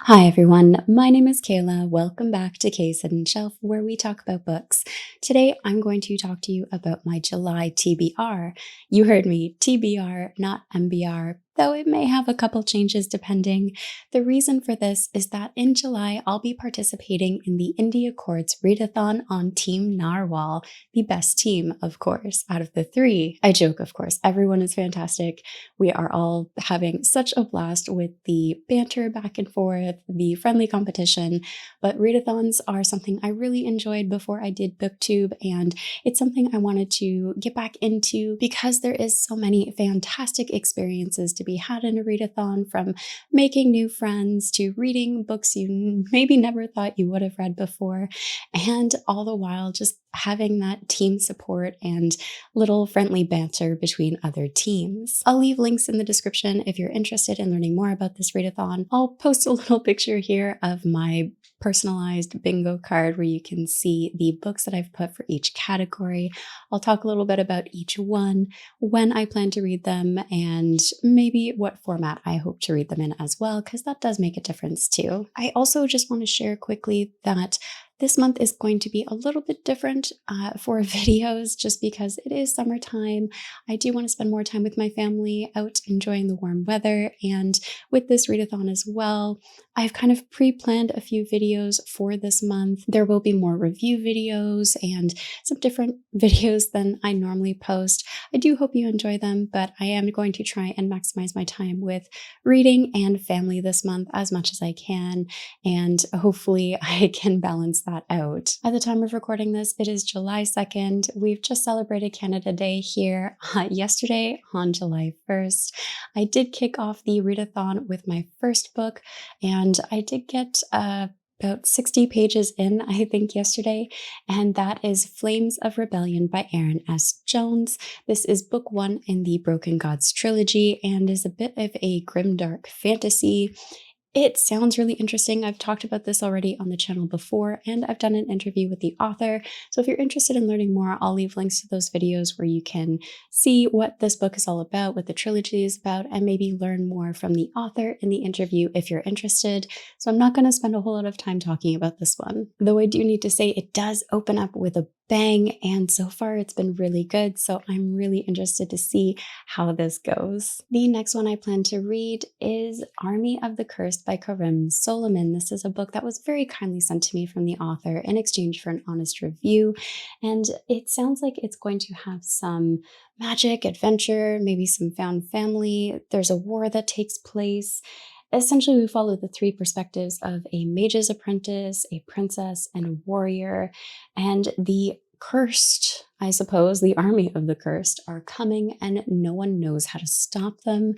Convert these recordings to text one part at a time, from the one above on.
Hi everyone, my name is Kayla. Welcome back to Kay's Hidden Shelf, where we talk about books. Today I'm going to talk to you about my July TBR. You heard me, TBR, not MBR, though it may have a couple changes depending. The reason for this is that in July I'll be participating in the Indie Accords Readathon on Team Narwhal, the best team, of course, out of the three. I joke, of course, everyone is fantastic. We are all having such a blast with the banter back and forth, the friendly competition, but readathons are something I really enjoyed before I did booktube, and it's something I wanted to get back into because there is so many fantastic experiences to be had in a readathon, from making new friends to reading books you maybe never thought you would have read before, and all the while just having that team support and little friendly banter between other teams. I'll leave links in the description if you're interested in learning more about this readathon. I'll post a little picture here of my personalized bingo card where you can see the books that I've put for each category. I'll talk a little bit about each one, when I plan to read them, and maybe what format I hope to read them in as well, because that does make a difference too. I also just want to share quickly that this month is going to be a little bit different for videos just because it is summertime. I do want to spend more time with my family out enjoying the warm weather, and with this readathon as well, I've kind of pre-planned a few videos for this month. There will be more review videos and some different videos than I normally post. I do hope you enjoy them, but I am going to try and maximize my time with reading and family this month as much as I can, and hopefully I can balance that out. At the time of recording this, it is July 2nd. We've just celebrated Canada Day here yesterday on July 1st. I did kick off the readathon with my first book, and I did get about 60 pages in, I think, yesterday, and that is Flames of Rebellion by Aaron S. Jones. This is book one in the Broken Gods trilogy and is a bit of a grimdark fantasy. It sounds really interesting. I've talked about this already on the channel before, and I've done an interview with the author. So if you're interested in learning more, I'll leave links to those videos where you can see what this book is all about, what the trilogy is about, and maybe learn more from the author in the interview if you're interested. So I'm not going to spend a whole lot of time talking about this one, though I do need to say it does open up with a bang, and so far it's been really good, so I'm really interested to see how this goes. The next one I plan to read is Army of the Cursed by Karim Solomon. This is a book that was very kindly sent to me from the author in exchange for an honest review, and it sounds like it's going to have some magic, adventure, maybe some found family. There's a war that takes place. Essentially, we follow the three perspectives of a mage's apprentice, a princess, and a warrior. And the cursed, I suppose, the army of the cursed are coming, and no one knows how to stop them.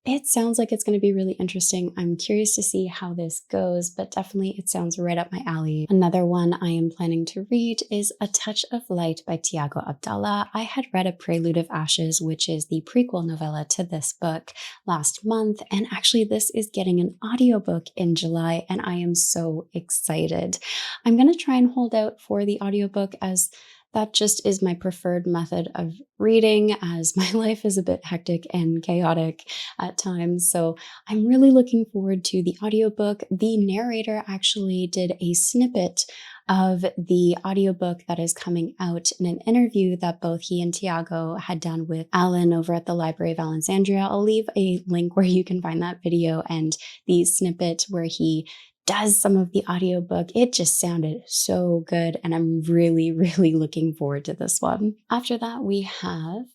It sounds like it's going to be really interesting. I'm curious to see how this goes, but definitely it sounds right up my alley. Another one I am planning to read is A Touch of Light by Tiago Abdallah. I had read A Prelude of Ashes, which is the prequel novella to this book, last month, and actually this is getting an audiobook in July, and I am so excited. I'm going to try and hold out for the audiobook, as that just is my preferred method of reading, as my life is a bit hectic and chaotic at times. So I'm really looking forward to the audiobook. The narrator actually did a snippet of the audiobook that is coming out in an interview that both he and Tiago had done with Alan over at the Library of Alexandria. I'll leave a link where you can find that video and the snippet where he does some of the audiobook. It just sounded so good, and I'm really, really looking forward to this one. After that, we have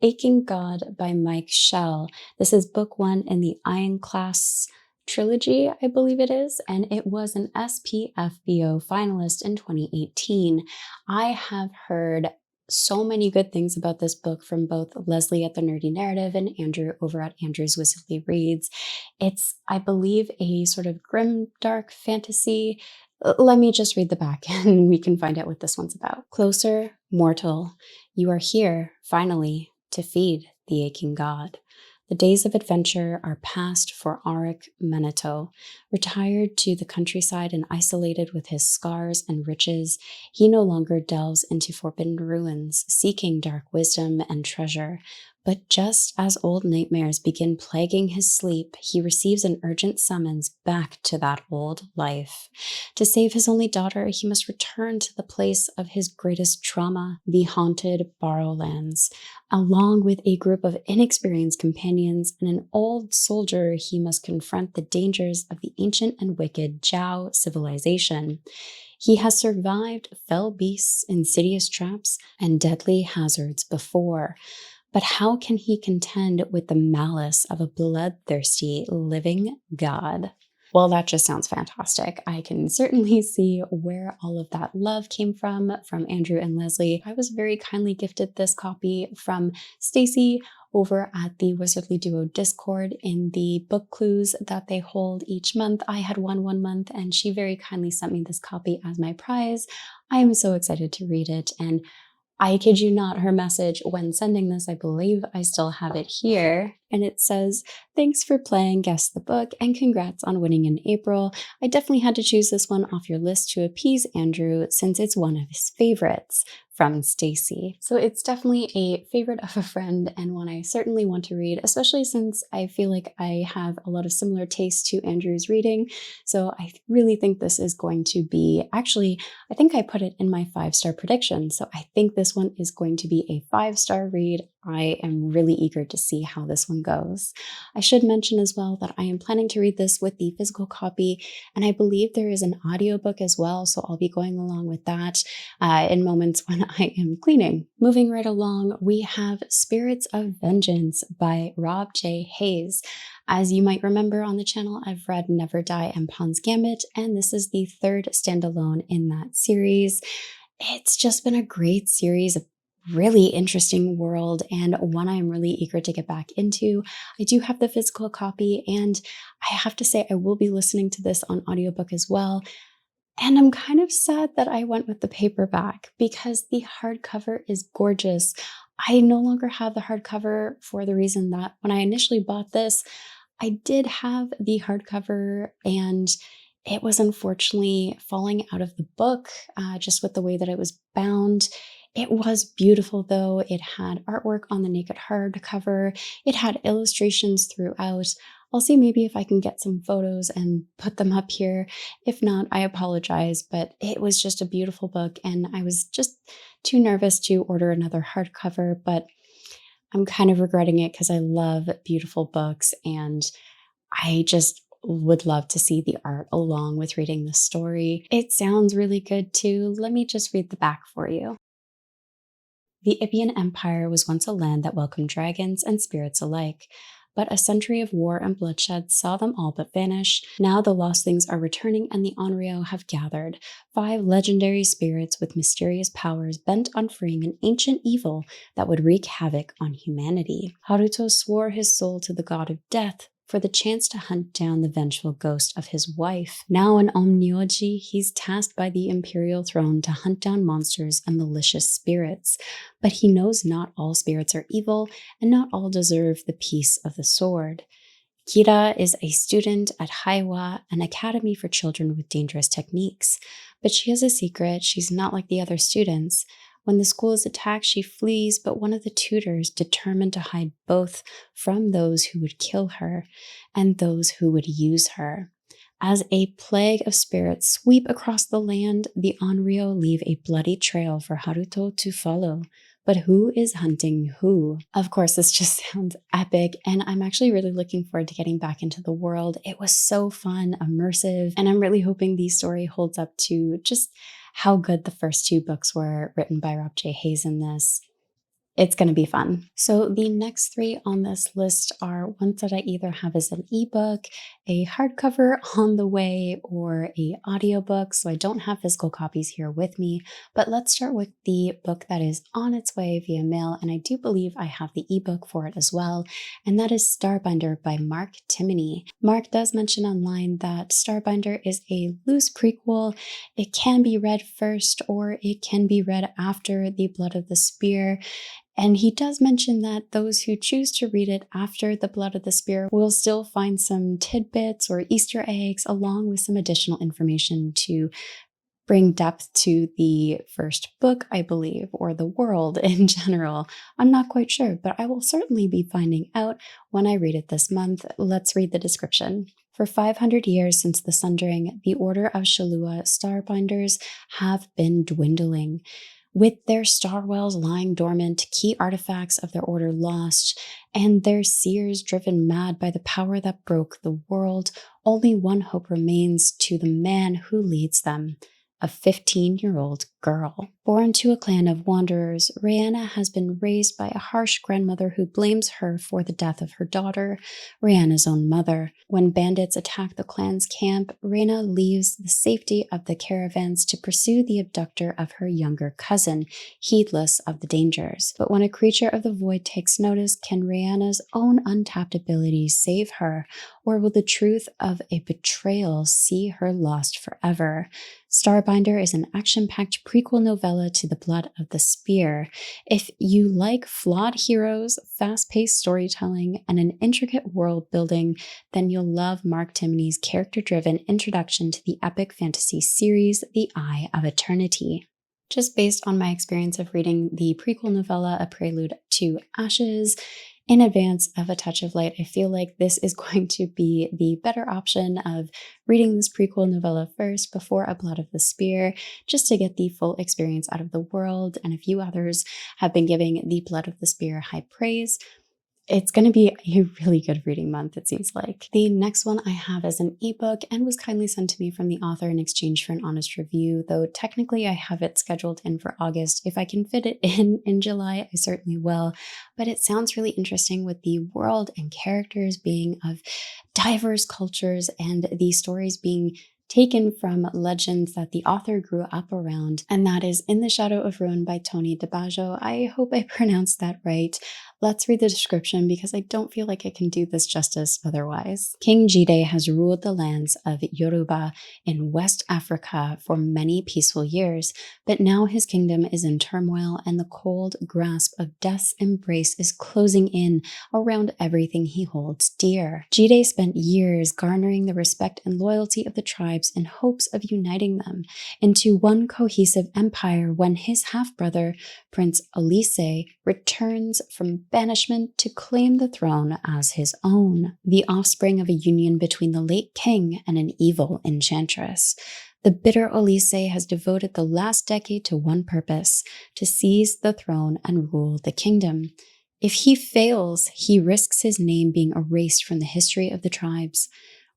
Aching God by Mike Shell. This is book one in the Iron Class trilogy, I believe it is, and it was an SPFBO finalist in 2018. I have heard so many good things about this book from both Leslie at the Nerdy Narrative and Andrew over at Andrew's Wizardly Reads. It's, I believe, a sort of grim, dark fantasy. Let me just read the back and we can find out what this one's about. Closer, mortal, you are here, finally, to feed the aching god. The days of adventure are past for Auric Meneto. Retired to the countryside and isolated with his scars and riches, he no longer delves into forbidden ruins, seeking dark wisdom and treasure, But just as old nightmares begin plaguing his sleep, he receives an urgent summons back to that old life. To save his only daughter, he must return to the place of his greatest trauma, the haunted Barrowlands. Along with a group of inexperienced companions and an old soldier, he must confront the dangers of the ancient and wicked Zhao civilization. He has survived fell beasts, insidious traps, and deadly hazards before. But how can he contend with the malice of a bloodthirsty living god? Well, that just sounds fantastic. I can certainly see where all of that love came from Andrew and Leslie. I was very kindly gifted this copy from Stacy over at the Wizardly Duo Discord in the book clues that they hold each month. I had one month, and she very kindly sent me this copy as my prize. I am so excited to read it, and I kid you not, her message when sending this, I believe I still have it here, and it says, "Thanks for playing Guess the Book, and congrats on winning in April. I definitely had to choose this one off your list to appease Andrew since it's one of his favorites." From Stacy. So it's definitely a favorite of a friend and one I certainly want to read, especially since I feel like I have a lot of similar tastes to Andrew's reading. So I really think this is going to be, actually, I think I put it in my 5-star prediction. So I think this one is going to be a 5-star read. I am really eager to see how this one goes. I should mention as well that I am planning to read this with the physical copy, and I believe there is an audiobook as well, so I'll be going along with that in moments when I am cleaning. Moving right along, we have Spirits of Vengeance by Rob J. Hayes. As you might remember on the channel, I've read Never Die and Pawn's Gambit, and this is the 3rd standalone in that series. It's just been a great series of really interesting world and one I'm really eager to get back into. I do have the physical copy, and I have to say I will be listening to this on audiobook as well. And I'm kind of sad that I went with the paperback because the hardcover is gorgeous. I no longer have the hardcover for the reason that when I initially bought this, I did have the hardcover, and it was unfortunately falling out of the book, just with the way that it was bound. It was beautiful though. It had artwork on the naked hardcover. It had illustrations throughout. I'll see maybe if I can get some photos and put them up here. If not, I apologize, but it was just a beautiful book, and I was just too nervous to order another hardcover, but I'm kind of regretting it because I love beautiful books, and I just would love to see the art along with reading the story. It sounds really good too. Let me just read the back for you. The Ibyan Empire was once a land that welcomed dragons and spirits alike. But a century of war and bloodshed saw them all but vanish. Now the lost things are returning, and the Onryo have gathered. 5 legendary spirits with mysterious powers bent on freeing an ancient evil that would wreak havoc on humanity. Haruto swore his soul to the god of death for the chance to hunt down the vengeful ghost of his wife. Now an Omnyoji, he's tasked by the imperial throne to hunt down monsters and malicious spirits. But he knows not all spirits are evil, and not all deserve the peace of the sword. Kira is a student at Haiwa, an academy for children with dangerous techniques. But she has a secret. She's not like the other students. When the school is attacked, she flees, but one of the tutors, determined to hide both from those who would kill her and those who would use her. As a plague of spirits sweep across the land, the Onryo leave a bloody trail for Haruto to follow. But who is hunting who? Of course, this just sounds epic, and I'm actually really looking forward to getting back into the world. It was so fun, immersive, and I'm really hoping the story holds up to just how good the first 2 books were written by Rob J. Hayes in this. It's going to be fun. So the next 3 on this list are ones that I either have as an ebook, a hardcover on the way, or a audiobook. So I don't have physical copies here with me, but let's start with the book that is on its way via mail, and I do believe I have the ebook for it as well, and that is Starbinder by Mark Timoney. Mark does mention online that Starbinder is a loose prequel. It can be read first or it can be read after The Blood of the Spear. And he does mention that those who choose to read it after The Blood of the Spear will still find some tidbits or Easter eggs along with some additional information to bring depth to the first book, I believe, or the world in general. I'm not quite sure, but I will certainly be finding out when I read it this month. Let's read the description. For 500 years since the Sundering, the Order of Shalua Starbinders have been dwindling. With their star wells lying dormant, key artifacts of their order lost, and their seers driven mad by the power that broke the world, only one hope remains to the man who leads them. A 15-year-old girl. Born to a clan of wanderers, Rihanna has been raised by a harsh grandmother who blames her for the death of her daughter, Rihanna's own mother. When bandits attack the clan's camp, Rihanna leaves the safety of the caravans to pursue the abductor of her younger cousin, heedless of the dangers. But when a creature of the void takes notice, can Rihanna's own untapped abilities save her, or will the truth of a betrayal see her lost forever? Starbinder is an action-packed prequel novella to The Blood of the Spear. If you like flawed heroes, fast-paced storytelling, and an intricate world building, then you'll love Mark Timony's character-driven introduction to the epic fantasy series, The Eye of Eternity. Just based on my experience of reading the prequel novella, A Prelude to Ashes, in advance of A Touch of Light, I feel like this is going to be the better option of reading this prequel novella first before A Blood of the Spear, just to get the full experience out of the world. And a few others have been giving The Blood of the Spear high praise. It's going to be a really good reading month, it seems like. The next one I have is an ebook and was kindly sent to me from the author in exchange for an honest review, though technically I have it scheduled in for August. If I can fit it in July, I certainly will. But it sounds really interesting with the world and characters being of diverse cultures and the stories being taken from legends that the author grew up around, and that is In the Shadow of Ruin by Tony DeBaggio. I hope I pronounced that right. Let's read the description because I don't feel like I can do this justice otherwise. King Jide has ruled the lands of Yoruba in West Africa for many peaceful years, but now his kingdom is in turmoil and the cold grasp of death's embrace is closing in around everything he holds dear. Jide spent years garnering the respect and loyalty of the tribes in hopes of uniting them into one cohesive empire when his half-brother, Prince Olise, returns from banishment to claim the throne as his own, the offspring of a union between the late king and an evil enchantress. The bitter Olise has devoted the last decade to one purpose: to seize the throne and rule the kingdom. If he fails, he risks his name being erased from the history of the tribes.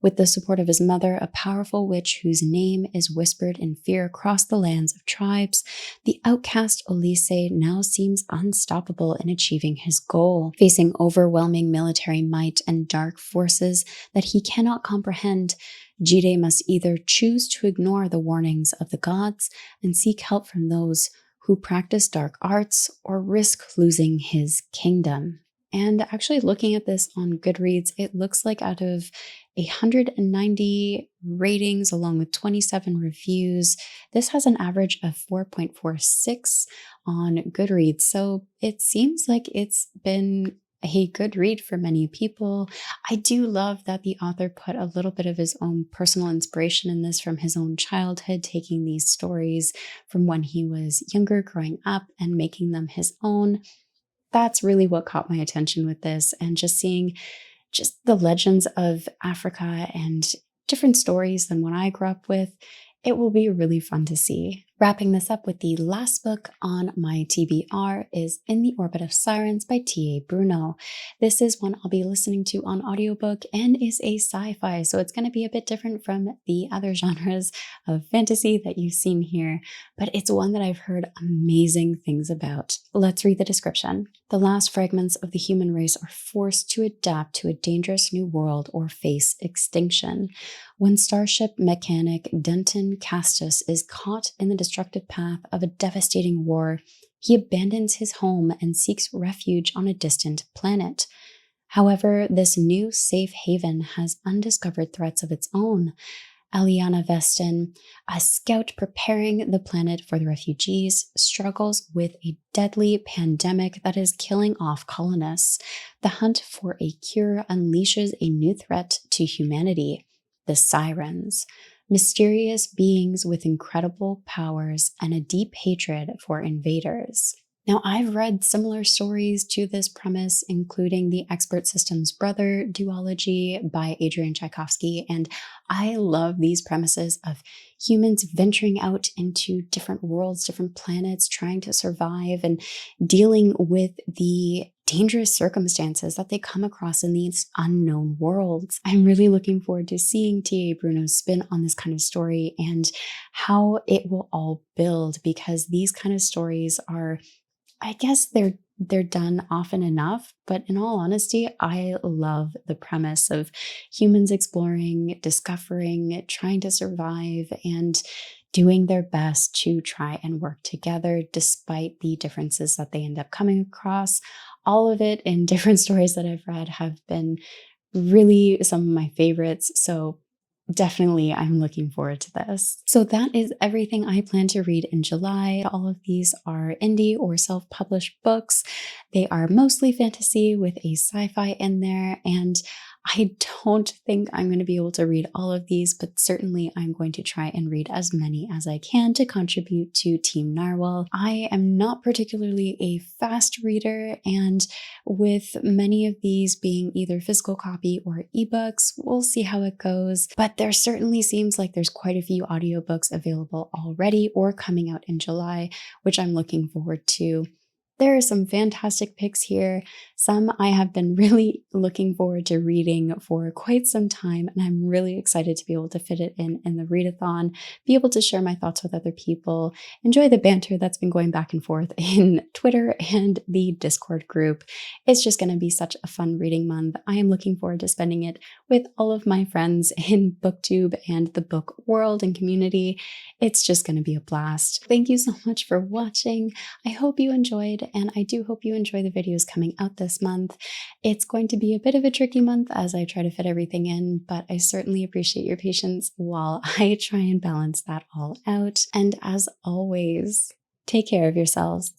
With the support of his mother, a powerful witch whose name is whispered in fear across the lands of tribes, the outcast Olise now seems unstoppable in achieving his goal. Facing overwhelming military might and dark forces that he cannot comprehend, Jide must either choose to ignore the warnings of the gods and seek help from those who practice dark arts, or risk losing his kingdom. And actually looking at this on Goodreads, it looks like out of 190 ratings along with 27 reviews, this has an average of 4.46 on Goodreads. So it seems like it's been a good read for many people. I do love that the author put a little bit of his own personal inspiration in this from his own childhood, taking these stories from when he was younger, growing up, and making them his own. That's really what caught my attention with this, and just seeing just the legends of Africa and different stories than what I grew up with. It will be really fun to see. Wrapping this up with the last book on my TBR is In the Orbit of Sirens by T.A. Bruno. This is one I'll be listening to on audiobook and is a sci-fi, so it's going to be a bit different from the other genres of fantasy that you've seen here, but it's one that I've heard amazing things about. Let's read the description. The last fragments of the human race are forced to adapt to a dangerous new world or face extinction. When starship mechanic Denton Castus is caught in the destructive path of a devastating war, he abandons his home and seeks refuge on a distant planet. However, this new safe haven has undiscovered threats of its own. Aliana Veston, a scout preparing the planet for the refugees, struggles with a deadly pandemic that is killing off colonists. The hunt for a cure unleashes a new threat to humanity: the sirens. mysterious beings with incredible powers and a deep hatred for invaders. Now, I've read similar stories to this premise, including the Expert Systems Brother duology by Adrian Tchaikovsky, and I love these premises of humans venturing out into different worlds, different planets, trying to survive and dealing with the dangerous circumstances that they come across in these unknown worlds. I'm really looking forward to seeing T.A. Bruno's spin on this kind of story and how it will all build, because these kind of stories are, I guess they're done often enough, but in all honesty, I love the premise of humans exploring, discovering, trying to survive, and doing their best to try and work together despite the differences that they end up coming across. All of it in different stories that I've read have been really some of my favorites. So definitely, I'm looking forward to this. So that is everything I plan to read in July. All of these are indie or self-published books. They are mostly fantasy with a sci-fi in there, and I don't think I'm going to be able to read all of these, but certainly I'm going to try and read as many as I can to contribute to Team Narwhal. I am not particularly a fast reader, and with many of these being either physical copy or ebooks, we'll see how it goes. But there certainly seems like there's quite a few audiobooks available already or coming out in July, which I'm looking forward to. There are some fantastic picks here. Some I have been really looking forward to reading for quite some time, and I'm really excited to be able to fit it in the readathon, be able to share my thoughts with other people, enjoy the banter that's been going back and forth in Twitter and the Discord group. It's just going to be such a fun reading month. I am looking forward to spending it with all of my friends in BookTube and the book world and community. It's just going to be a blast. Thank you so much for watching. I hope you enjoyed, and I do hope you enjoy the videos coming out this month. It's going to be a bit of a tricky month as I try to fit everything in, but I certainly appreciate your patience while I try and balance that all out. And as always, take care of yourselves.